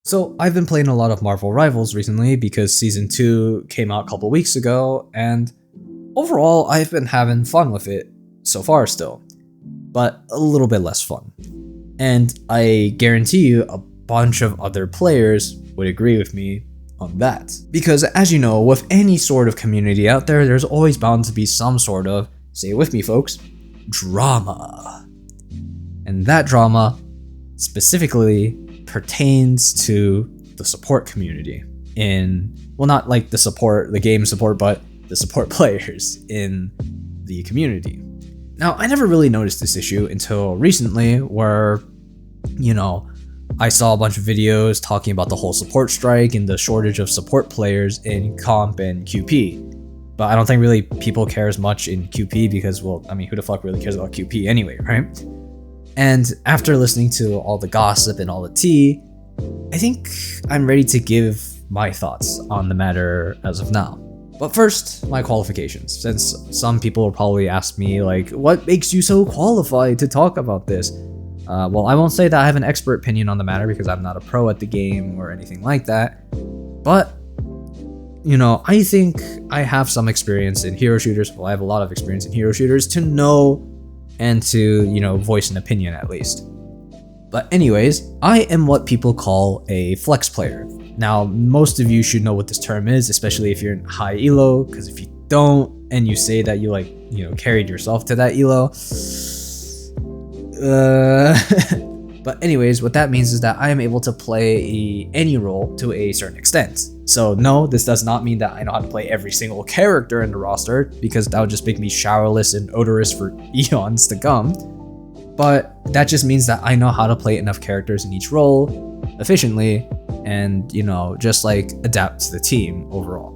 So I've been playing a lot of Marvel Rivals recently because Season 2 came out a couple weeks ago, and overall I've been having fun with it so far still, but a little bit less fun. And I guarantee you a bunch of other players would agree with me on that. Because as you know, with any sort of community out there, there's always bound to be some sort of, say it with me folks, drama. And that drama specifically pertains to the support community well, not like the game support, but the support players in the community. Now, I never really noticed this issue until recently where, I saw a bunch of videos talking about the whole support strike and the shortage of support players in comp and QP. But I don't think really people care as much in QP because, who the fuck really cares about QP anyway, right? And after listening to all the gossip and all the tea, I think I'm ready to give my thoughts on the matter as of now. But first, my qualifications, since some people will probably ask me, what makes you so qualified to talk about this? Well, I won't say that I have an expert opinion on the matter because I'm not a pro at the game or anything like that. But, I think I have some experience in hero shooters. Well, I have a lot of experience in hero shooters to know and to, voice an opinion at least. But anyways, I am what people call a flex player. Now, most of you should know what this term is, especially if you're in high elo, because if you don't and you say that you carried yourself to that elo, but anyways, what that means is that I am able to play any role to a certain extent. So no, this does not mean that I know how to play every single character in the roster, because that would just make me showerless and odorous for eons to come. But that just means that I know how to play enough characters in each role efficiently and, just adapt to the team overall.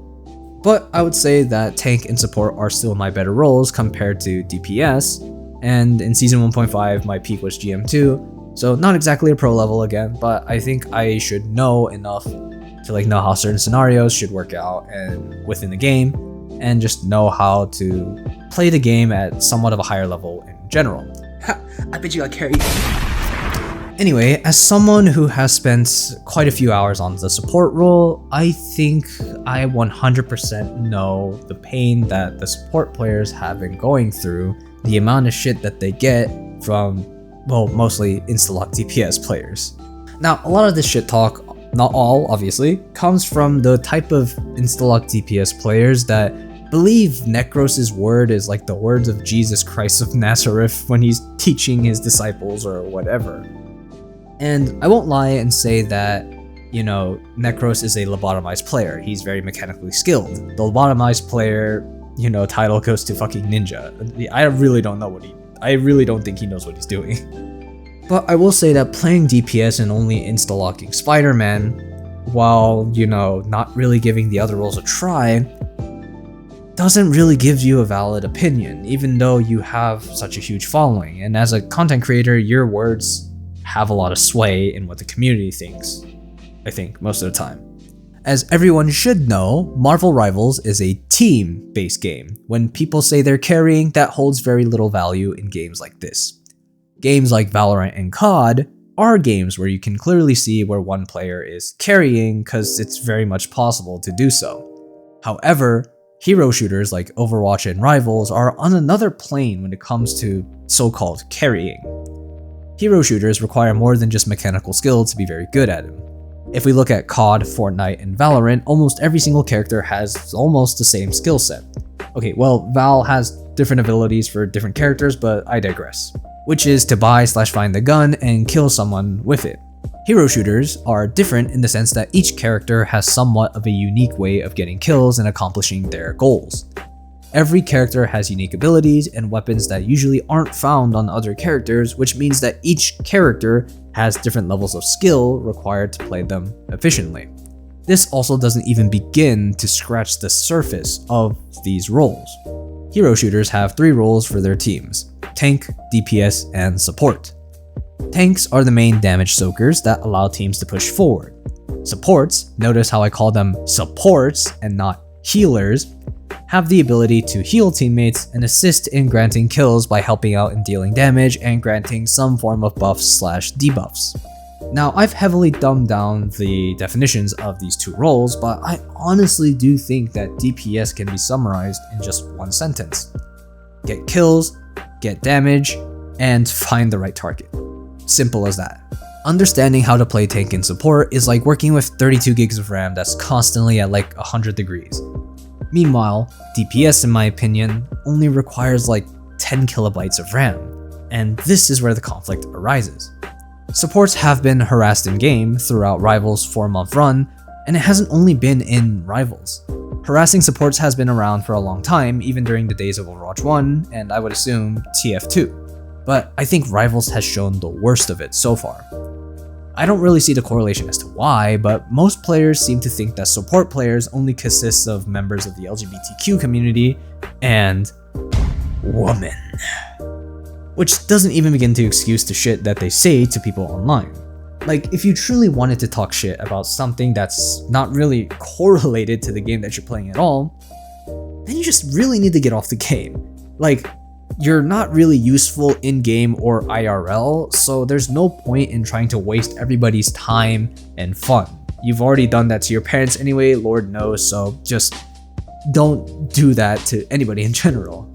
But I would say that tank and support are still my better roles compared to DPS, and in Season 1.5 my peak was GM2, so not exactly a pro level again, but I think I should know enough to know how certain scenarios should work out and within the game, and just know how to play the game at somewhat of a higher level in general. Ha, I bet you got carried. Anyway, as someone who has spent quite a few hours on the support role, I think I 100% know the pain that the support players have been going through, the amount of shit that they get from, mostly insta-lock DPS players. Now, a lot of this shit talk, not all obviously, comes from the type of insta-lock DPS players that believe Necros' word is like the words of Jesus Christ of Nazareth when he's teaching his disciples or whatever. And I won't lie and say that, Necros is a lobotomized player. He's very mechanically skilled. The lobotomized player, title goes to fucking ninja. I really don't think he knows what he's doing. But I will say that playing DPS and only insta-locking Spider-Man, while, not really giving the other roles a try, doesn't really give you a valid opinion, even though you have such a huge following. And as a content creator, your words have a lot of sway in what the community thinks, I think, most of the time. As everyone should know, Marvel Rivals is a team-based game. When people say they're carrying, that holds very little value in games like this. Games like Valorant and COD are games where you can clearly see where one player is carrying because it's very much possible to do so. However, hero shooters like Overwatch and Rivals are on another plane when it comes to so-called carrying. Hero shooters require more than just mechanical skill to be very good at them. If we look at COD, Fortnite, and Valorant, almost every single character has almost the same skill set. Okay, well, Val has different abilities for different characters, but I digress. Which is to buy/find the gun and kill someone with it. Hero shooters are different in the sense that each character has somewhat of a unique way of getting kills and accomplishing their goals. Every character has unique abilities and weapons that usually aren't found on other characters, which means that each character has different levels of skill required to play them efficiently. This also doesn't even begin to scratch the surface of these roles. Hero shooters have 3 roles for their teams: tank, DPS, and support. Tanks are the main damage soakers that allow teams to push forward. Supports, notice how I call them supports and not healers, have the ability to heal teammates and assist in granting kills by helping out in dealing damage and granting some form of buffs/debuffs. Now, I've heavily dumbed down the definitions of these two roles, but I honestly do think that DPS can be summarized in just one sentence. Get kills, get damage, and find the right target. Simple as that. Understanding how to play tank and support is like working with 32 gigs of RAM that's constantly at like 100 degrees. Meanwhile, DPS, in my opinion, only requires like 10 kilobytes of RAM, and this is where the conflict arises. Supports have been harassed in-game throughout Rivals' 4-month run, and it hasn't only been in Rivals. Harassing supports has been around for a long time, even during the days of Overwatch 1, and I would assume TF2. But I think Rivals has shown the worst of it so far. I don't really see the correlation as to why, but most players seem to think that support players only consist of members of the LGBTQ community and women. Which doesn't even begin to excuse the shit that they say to people online. Like, if you truly wanted to talk shit about something that's not really correlated to the game that you're playing at all, then you just really need to get off the game. Like, you're not really useful in-game or IRL, so there's no point in trying to waste everybody's time and fun. You've already done that to your parents anyway, Lord knows, so just don't do that to anybody in general.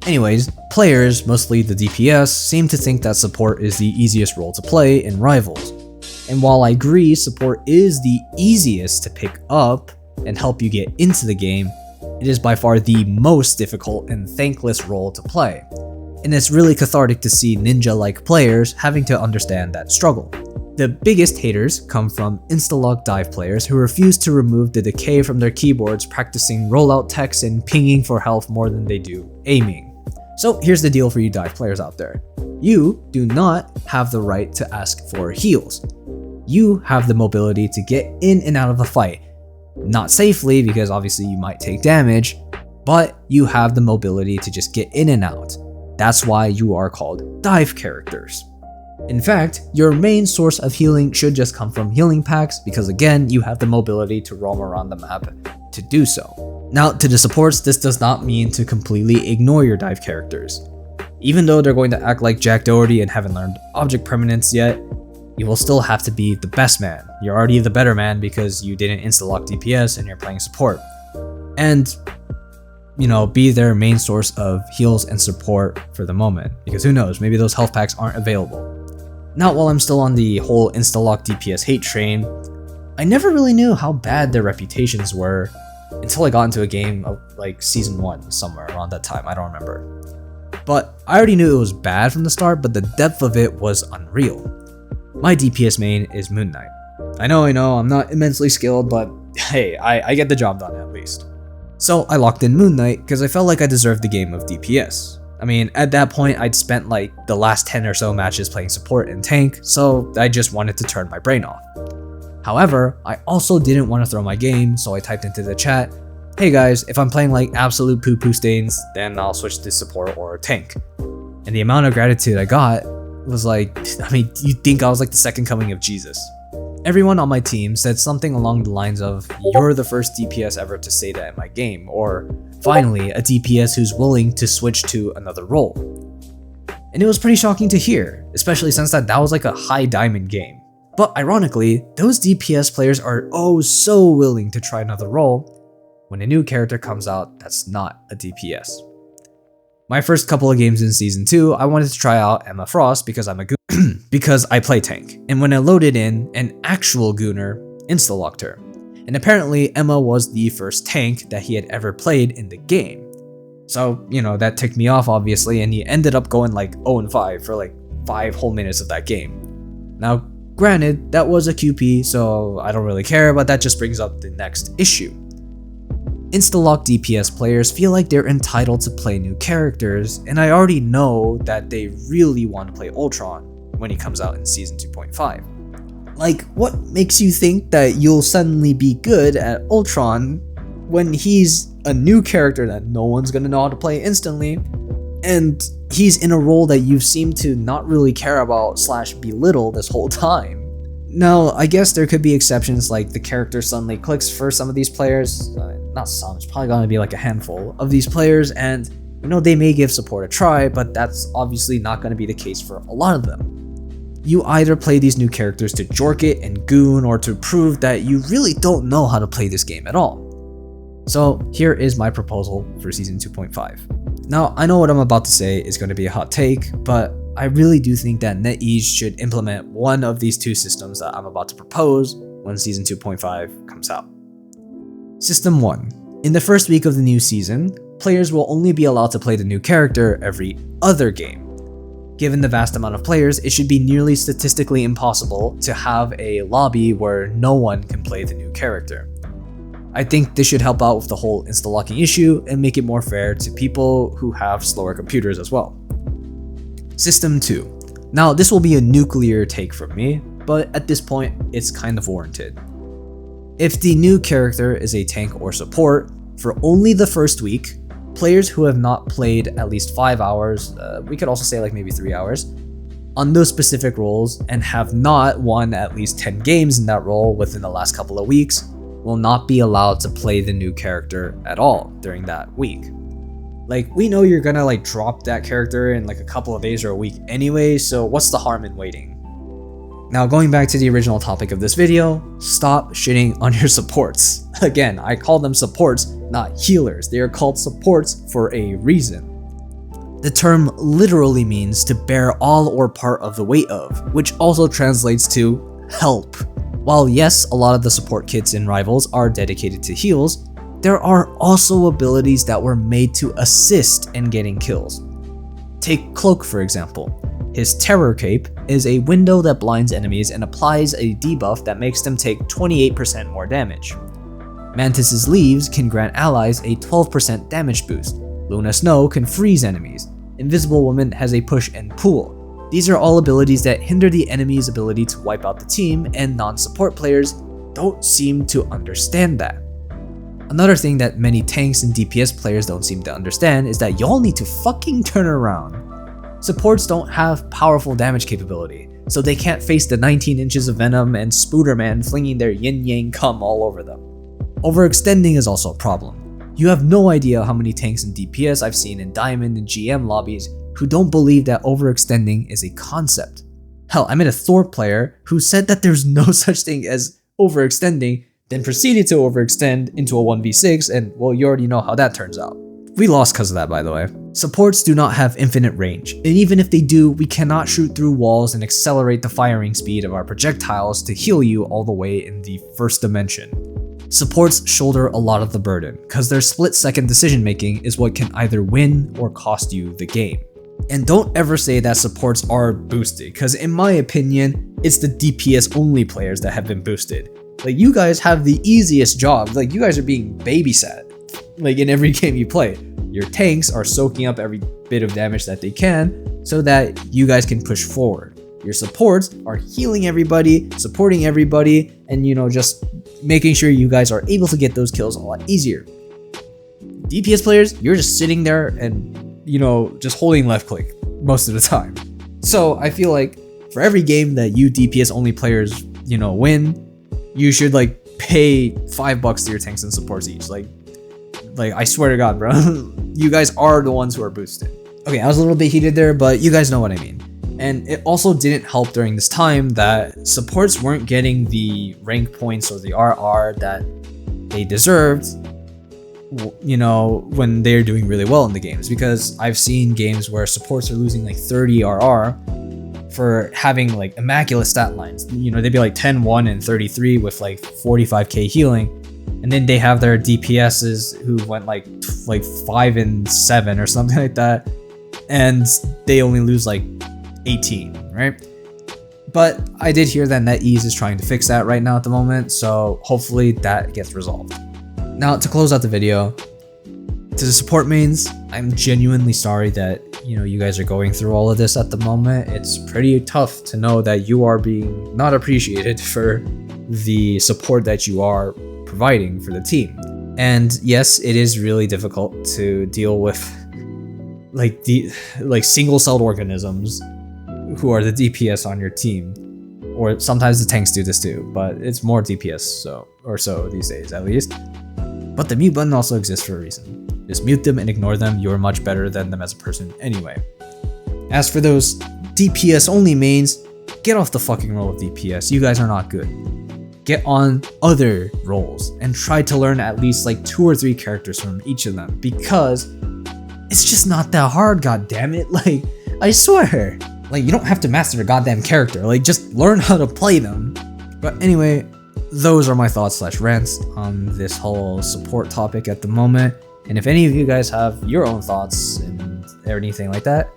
Anyways, players, mostly the DPS, seem to think that support is the easiest role to play in Rivals. And while I agree support is the easiest to pick up and help you get into the game, it is by far the most difficult and thankless role to play. And it's really cathartic to see ninja-like players having to understand that struggle. The biggest haters come from insta-lock dive players who refuse to remove the decay from their keyboards, practicing rollout techs and pinging for health more than they do aiming. So here's the deal for you dive players out there. You do not have the right to ask for heals. You have the mobility to get in and out of a fight. Not safely, because obviously you might take damage, but you have the mobility to just get in and out. That's why you are called dive characters. In fact, your main source of healing should just come from healing packs, because again, you have the mobility to roam around the map to do so. Now, to the supports, this does not mean to completely ignore your dive characters. Even though they're going to act like Jack Doherty and haven't learned object permanence yet, you will still have to be the best man. You're already the better man because you didn't insta-lock DPS and you're playing support. And, be their main source of heals and support for the moment, because who knows, maybe those health packs aren't available. Now, while I'm still on the whole insta-lock DPS hate train, I never really knew how bad their reputations were until I got into a game of like season 1 somewhere around that time, I don't remember. But I already knew it was bad from the start, but the depth of it was unreal. My DPS main is Moon Knight. I know, I'm not immensely skilled, but hey, I get the job done at least. So I locked in Moon Knight because I felt like I deserved the game of DPS. I mean, at that point I'd spent like the last 10 or so matches playing support and tank, so I just wanted to turn my brain off. However, I also didn't want to throw my game, so I typed into the chat, hey guys, if I'm playing like absolute poo-poo stains, then I'll switch to support or tank. And the amount of gratitude I got was like, you'd think I was like the second coming of Jesus. Everyone on my team said something along the lines of, you're the first DPS ever to say that in my game, or finally, a DPS who's willing to switch to another role. And it was pretty shocking to hear, especially since that was like a high diamond game. But ironically, those DPS players are oh so willing to try another role when a new character comes out that's not a DPS. My first couple of games in Season 2, I wanted to try out Emma Frost because I'm a because I play tank, and when I loaded in, an actual Gooner insta-locked her. And apparently Emma was the first tank that he had ever played in the game. So, that ticked me off obviously, and he ended up going like 0-5 for like 5 whole minutes of that game. Now, granted, that was a QP, so I don't really care, but that just brings up the next issue. Insta-lock DPS players feel like they're entitled to play new characters, and I already know that they really want to play Ultron when he comes out in Season 2.5. Like, what makes you think that you'll suddenly be good at Ultron when he's a new character that no one's gonna know how to play instantly, and he's in a role that you've seemed to not really care about / belittle this whole time? Now, I guess there could be exceptions, like the character suddenly clicks for some of these players, not some, it's probably gonna be like a handful of these players, and they may give support a try, but that's obviously not gonna be the case for a lot of them. you either play these new characters to jork it and goon, or to prove that you really don't know how to play this game at all. So here is my proposal for Season 2.5. Now, I know what I'm about to say is going to be a hot take, but I really do think that NetEase should implement one of these two systems that I'm about to propose when Season 2.5 comes out. System 1. In the first week of the new season, players will only be allowed to play the new character every other game. Given the vast amount of players, it should be nearly statistically impossible to have a lobby where no one can play the new character. I think this should help out with the whole insta-locking issue and make it more fair to people who have slower computers as well. System 2. Now, this will be a nuclear take from me, but at this point, it's kind of warranted. If the new character is a tank or support, for only the first week, players who have not played at least 5 hours, we could also say like maybe 3 hours, on those specific roles and have not won at least 10 games in that role within the last couple of weeks, will not be allowed to play the new character at all during that week. Like, we know you're gonna like drop that character in like a couple of days or a week anyway, so what's the harm in waiting? Now, going back to the original topic of this video, stop shitting on your supports. Again, I call them supports, not healers. They are called supports for a reason. The term literally means to bear all or part of the weight of, which also translates to help. While yes, a lot of the support kits in Rivals are dedicated to heals, there are also abilities that were made to assist in getting kills. Take Cloak for example. His Terror Cape is a window that blinds enemies and applies a debuff that makes them take 28% more damage. Mantis's Leaves can grant allies a 12% damage boost. Luna Snow can freeze enemies. Invisible Woman has a push and pull. These are all abilities that hinder the enemy's ability to wipe out the team, and non-support players don't seem to understand that. Another thing that many tanks and DPS players don't seem to understand is that y'all need to fucking turn around. Supports don't have powerful damage capability, so they can't face the 19 inches of venom and Spooderman flinging their yin-yang cum all over them. Overextending is also a problem. You have no idea how many tanks and DPS I've seen in Diamond and GM lobbies who don't believe that overextending is a concept. Hell, I met a Thor player who said that there's no such thing as overextending, then proceeded to overextend into a 1v6, and well, you already know how that turns out. We lost because of that, by the way. Supports do not have infinite range, and even if they do, we cannot shoot through walls and accelerate the firing speed of our projectiles to heal you all the way in the first dimension. Supports shoulder a lot of the burden, because their split-second decision making is what can either win or cost you the game. And don't ever say that supports are boosted, because in my opinion, it's the DPS only players that have been boosted. Like, you guys have the easiest job, like you guys are being babysat, like in every game you play. Your tanks are soaking up every bit of damage that they can so that you guys can push forward. Your supports are healing everybody, supporting everybody, and just making sure you guys are able to get those kills a lot easier. DPS players, you're just sitting there and just holding left click most of the time. So I feel like for every game that you DPS only players, win, you should like pay $5 to your tanks and supports each. Like I swear to God, bro, you guys are the ones who are boosted. Okay, I was a little bit heated there, but you guys know what I mean. And it also didn't help during this time that supports weren't getting the rank points or the RR that they deserved, when they're doing really well in the games. Because I've seen games where supports are losing like 30 RR for having like immaculate stat lines. They'd be like 10-1 and 33 with like 45k healing. And then they have their DPSs who went like 5 and 7 or something like that. And they only lose like 18, right? But I did hear that NetEase is trying to fix that right now at the moment, so hopefully that gets resolved. Now, to close out the video, to the support mains, I'm genuinely sorry that you guys are going through all of this at the moment. It's pretty tough to know that you are being not appreciated for the support that you are providing for the team. And yes, it is really difficult to deal with single-celled organisms who are the DPS on your team, or sometimes the tanks do this too, but it's more DPS so these days at least. But the mute button also exists for a reason. Just mute them and ignore them. You're much better than them as a person anyway. As for those DPS only mains, get off the fucking roll of DPS. You guys are not good. Get on other roles and try to learn at least like 2 or 3 characters from each of them, because it's just not that hard, god damn it. Like, I swear. Like, you don't have to master a goddamn character, like, just learn how to play them. But anyway, those are my thoughts / rants on this whole support topic at the moment. And if any of you guys have your own thoughts and or anything like that,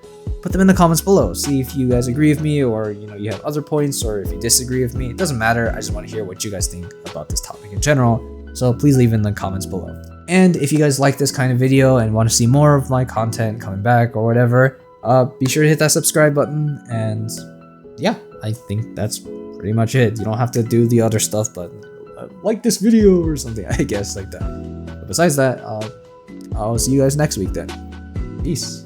put them in the comments below. See if you guys agree with me, or you have other points, or if you disagree with me. It doesn't matter. I just want to hear what you guys think about this topic in general. So please leave in the comments below. And if you guys like this kind of video and want to see more of my content coming back or whatever, be sure to hit that subscribe button. And yeah, I think that's pretty much it. You don't have to do the other stuff, but like this video or something, I guess, like that. But besides that, I'll see you guys next week then. Peace.